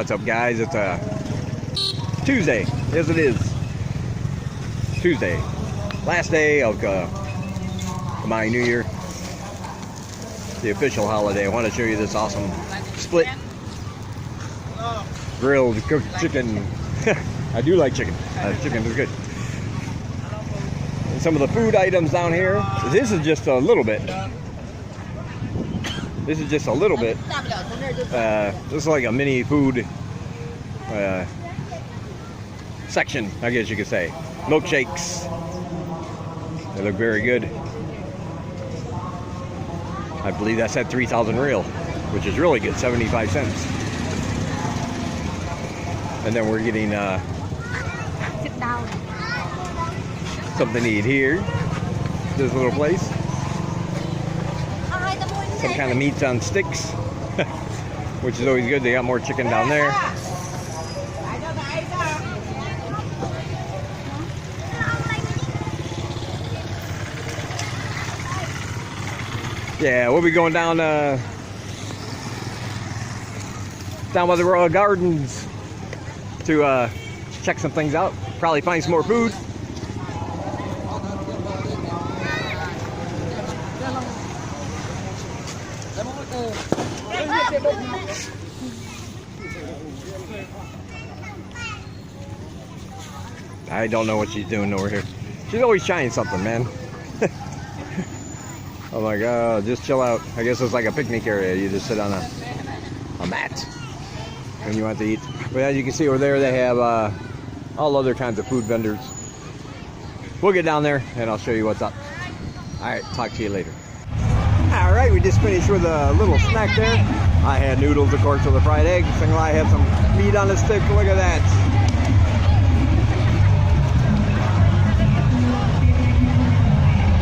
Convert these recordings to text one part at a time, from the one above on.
what's up, guys? It's Tuesday. Yes, it is. Tuesday. Last day of my New Year. The official holiday. I want to show you this awesome split grilled cooked chicken. I do like chicken. Chicken is good. And some of the food items down here. This is just a little bit. This is just a little bit. This is like a mini food section, I guess you could say. Milkshakes. They look very good. I believe that's at 3,000 real, which is really good, 75 cents. And then we're getting Sit down. something to eat here. This little place. Some kind of meats on sticks, which is always good. They got more chicken down there. Yeah, we'll be going down by the Royal Gardens to check some things out. Probably find some more food. I don't know what she's doing over here. She's always trying something, man. Oh my God, just chill out. I guess it's like a picnic area. You just sit on a mat when you want to eat. But as you can see over there, they have all other kinds of food vendors. We'll get down there and I'll show you what's up. All right, talk to you later. All right, we just finished with a little snack there. I had noodles, of course, with a fried egg. I had some meat on a stick. Look at that.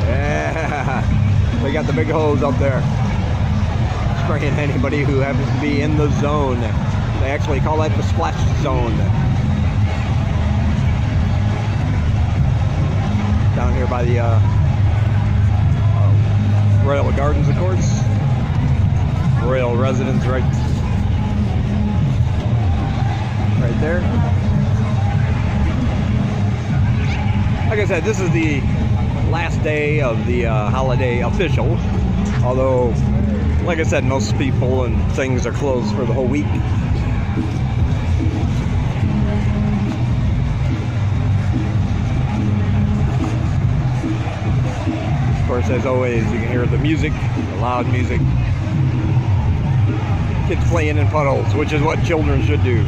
Yeah. They got the big hose up there, spraying anybody who happens to be in the zone. They actually call that the splash zone. Down here by the Royal Gardens, of course. Royal residence right there. Like I said, this is the last day of the holiday official, although like I said, most people and things are closed for the whole week. Of course, as always, you can hear the music, the loud music, kids playing in puddles, which is what children should do.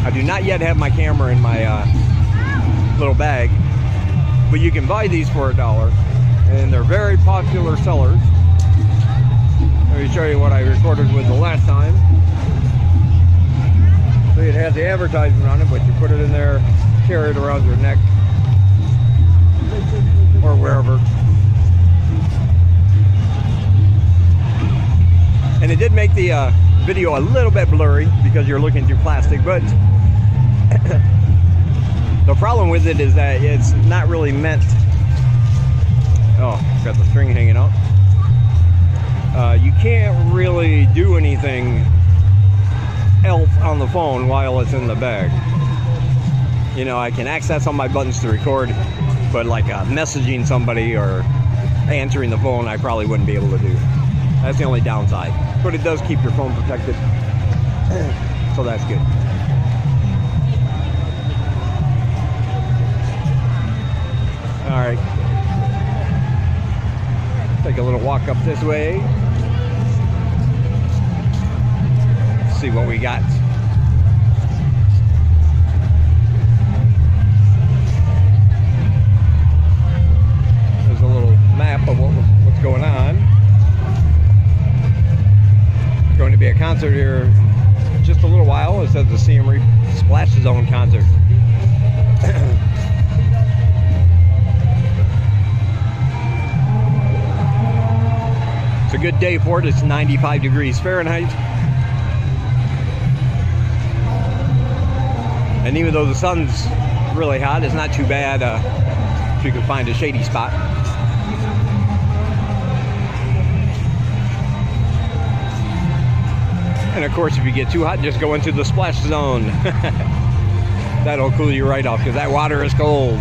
I do not yet have my camera in my little bag, but you can buy these for $1, and they're very popular sellers. Let me show you what I recorded with the last time. So it has the advertisement on it, but you put it in there, carry it around your neck, or wherever. And it did make the video a little bit blurry because you're looking through plastic, but the problem with it is that it's not really meant. Oh, got the string hanging out. You can't really do anything else on the phone while it's in the bag. You know, I can access all my buttons to record, but like messaging somebody or answering the phone, I probably wouldn't be able to do. That's the only downside. But it does keep your phone protected, so that's good. All right, take a little walk up this way. See what we got. There's a little map of what's going on. There's going to be a concert here in just a little while. It says the CM Splash Zone concert. It's a good day for it. It's 95 degrees Fahrenheit. And even though the sun's really hot, it's not too bad if you can find a shady spot. of course, if you get too hot, just go into the splash zone. That'll cool you right off because that water is cold.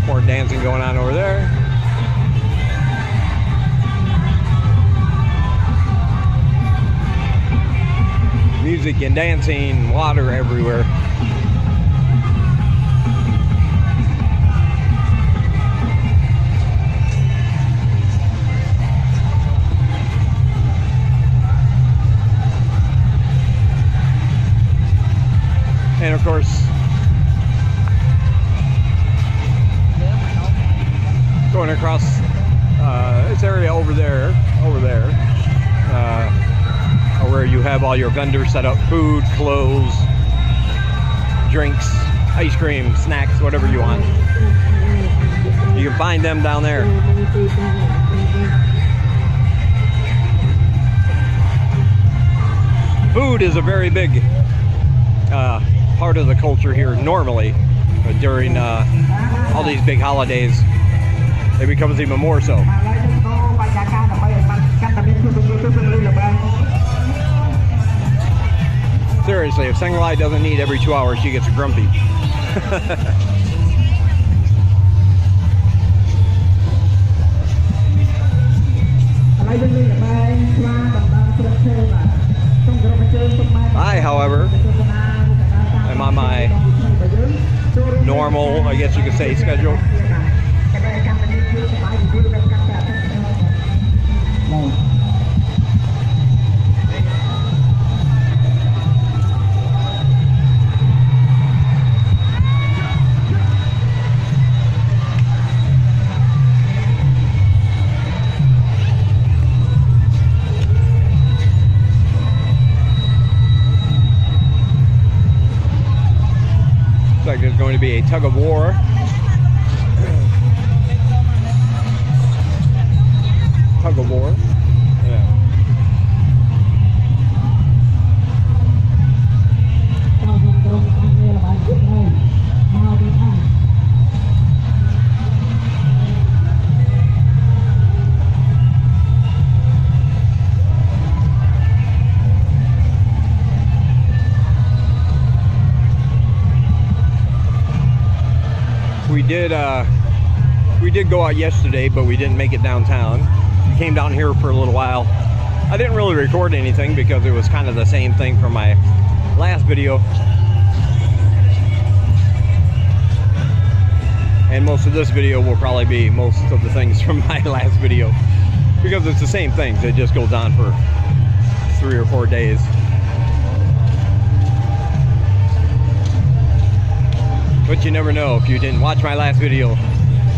More dancing going on over there. Music and dancing, water everywhere. And of course, going across this area over there, where you have all your vendors set up, food, clothes, drinks, ice cream, snacks, whatever you want. You can find them down there. Food is a very big part of the culture here normally, but during all these big holidays, it becomes even more so. Seriously, if Senglai doesn't eat every 2 hours, she gets grumpy. I, however, am on my normal, I guess you could say, schedule. Like there's going to be a tug of war. Tug of war. Yeah. We did go out yesterday, but we didn't make it downtown. We came down here for a little while. I didn't really record anything because it was kind of the same thing from my last video. And most of this video will probably be most of the things from my last video because it's the same things. It just goes on for 3 or 4 days. But you never know. If you didn't watch my last video,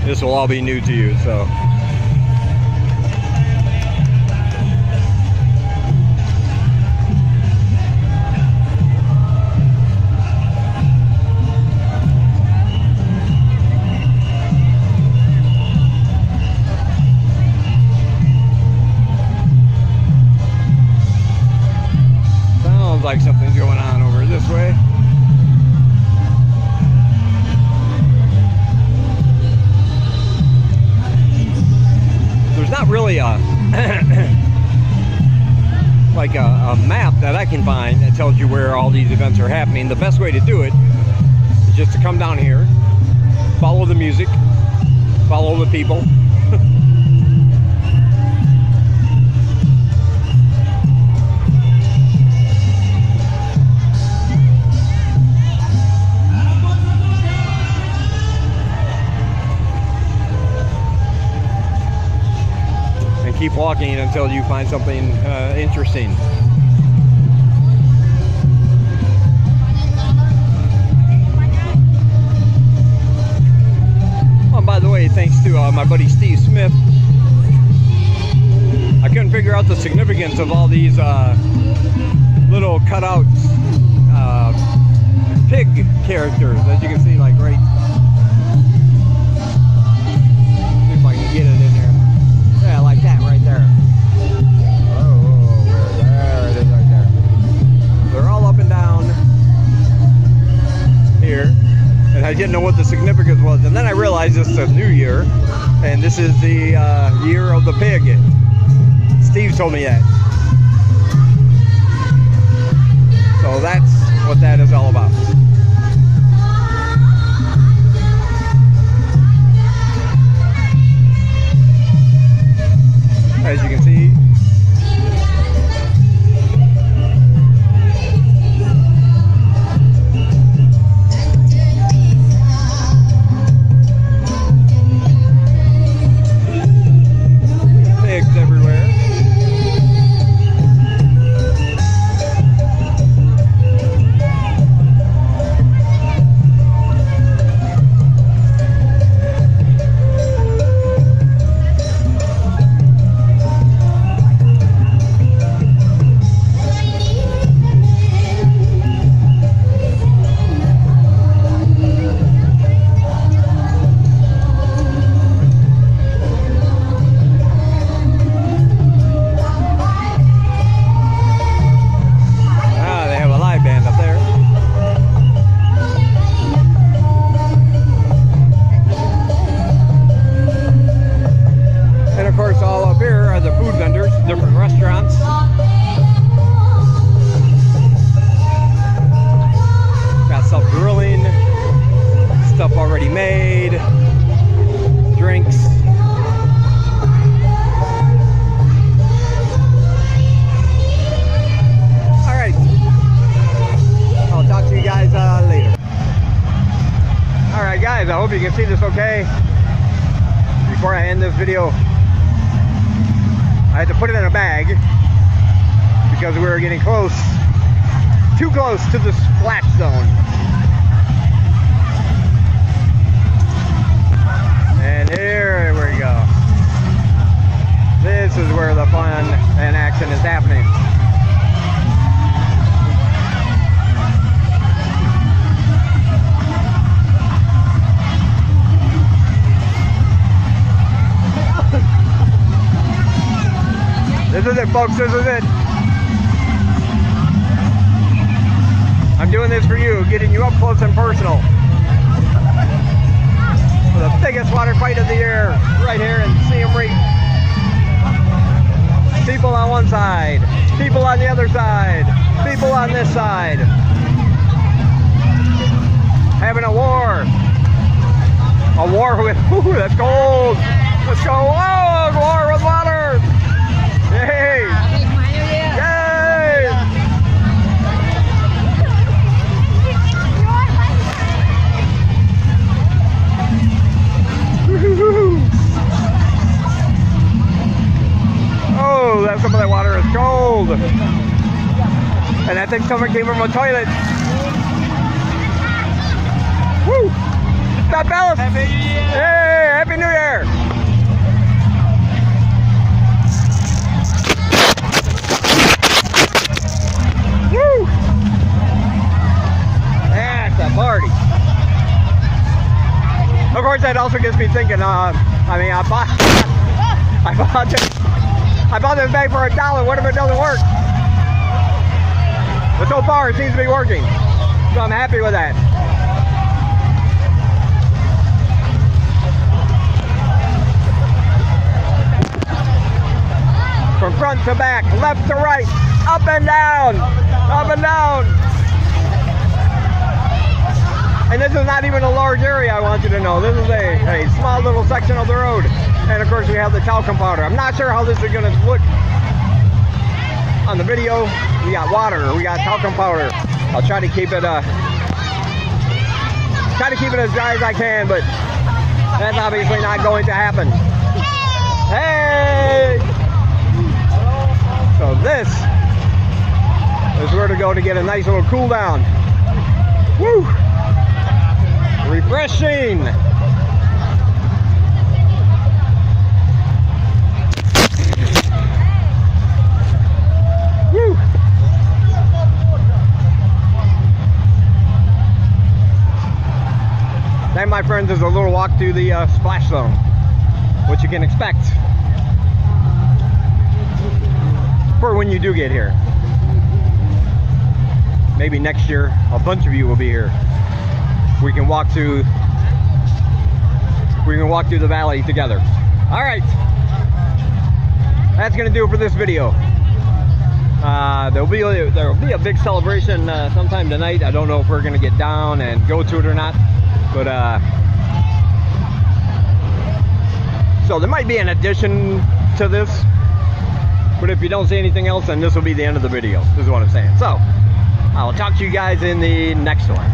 this will all be new to you, so. Sounds like something's going on over this way. Not really a like a map that I can find that tells you where all these events are happening. The best way to do it is just to come down here, follow the music, follow the people. Keep walking until you find something interesting. Oh, by the way, thanks to my buddy Steve Smith, I couldn't figure out the significance of all these little cutouts, pig characters, as you can see, like right. See if I can get it in there. Yeah, like that right there. Oh, there it is right there. They're all up and down here. didn't know what the significance was, and then I realized it's a new year, and this is the year of the pig. Steve told me that. So that's what that is all about. As you can see, pigs everywhere. Different restaurants. Got stuff grilling, stuff already made, drinks. Alright, I'll talk to you guys later. Alright guys, I hope you can see this okay. Before I end this video, I had to put it in a bag because we were getting close, too close to the splash zone. And here we go. This is where the fun and action is happening. This is it, folks, this is it. I'm doing this for you, getting you up close and personal. For the biggest water fight of the year, right here in Siem Reap. People on one side, people on the other side, people on this side. Having a war. A war with, ooh, that's cold. Let's go, oh, war with water. Yay! Yay! Oh, some of that water is cold. And I think someone came from a toilet. Woo! Stop balance! Happy New Year! Hey, Happy New Year! Woo! That's a party. Of course, that also gets me thinking. I bought this bag for $1. What if it doesn't work? But so far, it seems to be working. So I'm happy with that. From front to back, left to right, up and down, up and down. And this is not even a large area, I want you to know. This is a small little section of the road. And of course we have the talcum powder. I'm not sure how this is gonna look on the video. We got water, we got talcum powder. I'll try to keep it as dry as I can, but that's obviously not going to happen. Hey! So this is where to go to get a nice little cool down. Woo! Refreshing! Woo! That, my friends, is a little walk through the splash zone. What you can expect for when you do get here. Maybe next year a bunch of you will be here. we can walk through the valley together. All right, that's gonna do it for this video. There'll be a big celebration sometime tonight. I don't know if we're gonna get down and go to it or not, but so there might be an addition to this, but if you don't see anything else, then this will be the end of the video. This is what I'm saying. So I'll talk to you guys in the next one.